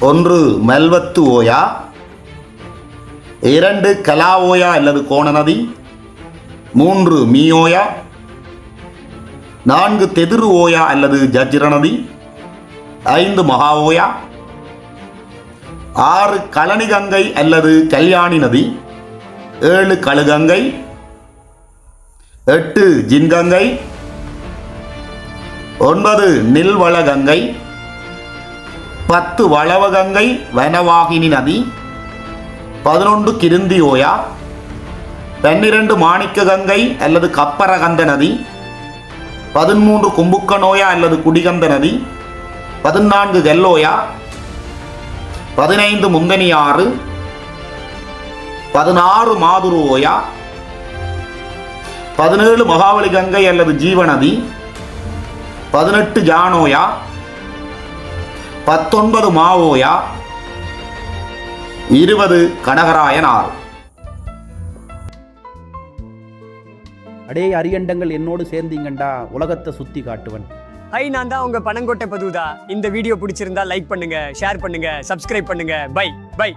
ஒன்று மெல்வத்து ஓயா, 2 கலா ஓயா அல்லது கோண நதி, 3 மீயோயா, 4 தெதிரு ஓயா அல்லது ஜஜ்ர நதி, 5 மகா ஓயா, 6 கழனி கங்கை அல்லது கல்யாணி நதி, 7 கழுகங்கை, 8 ஜின்கங்கை, 9 நில்வள கங்கை, 10 வளவகங்கை வனவாகினி நதி, 11 கிருந்தி ஓயா, 12 மாணிக்க கங்கை அல்லது கப்பரகந்த நதி, 13 கும்புக்கனோயா அல்லது குடிகந்த நதி, 14 கெல்லோயா, 15 முந்தனி ஆறு, 16 மாதுரு ஓயா, 17 மகாவலி கங்கை அல்லது ஜீவநதி, 18 ஜானோயா, 19 மாவோயா, 20 கனகராயன் ஆறு. அடே அரியண்டங்கள் என்னோடு சேர்ந்தீங்கண்டா, உலகத்தை சுத்தி காட்டுவன். ஹை, நான் தான் உங்க பனங்கோட்டை பதுதா. இந்த வீடியோ பிடிச்சிருந்தா லைக் பண்ணுங்க, ஷேர் பண்ணுங்க, சப்ஸ்கிரைப் பண்ணுங்க. Bye by.